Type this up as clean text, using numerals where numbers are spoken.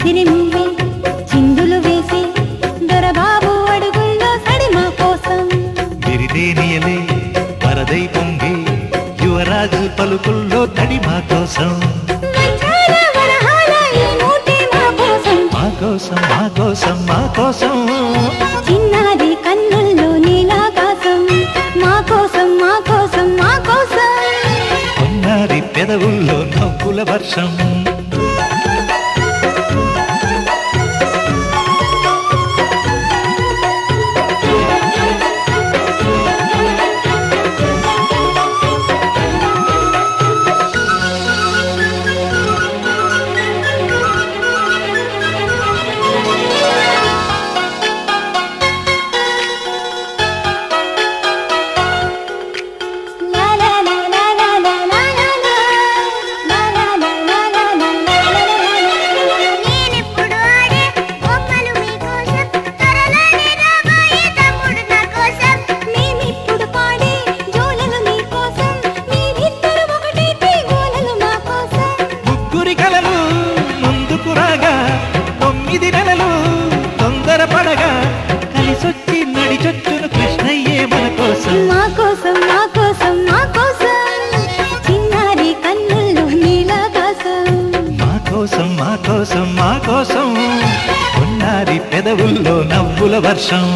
సిరిమువ్వే చిందులు వేసే దొరబాబు అడుగుల్లో సడి మా కోసం బిరిదేనియలే వరదై పొంగే యువరాజు పలుకుల్లో తడి మా కోసం మా కోసం మా కోసం మా కోసం చిన్నది కన్నుల్లో నీలాకాశం మా కోసం మా కోసం మా కోసం ఉన్నది పెదవుల్లో నవ్వుల వర్షం తొందరపడగా కలిసొచ్చి నడిచొచ్చును కృష్ణయ్యే మన కోసం మా కోసం మా కోసం మా కోసం చిన్నారి కన్నుల్లో నీలాకాశం మా కోసం మా కోసం మా కోసం ఉన్నది పెదవుల్లో నవ్వుల వర్షం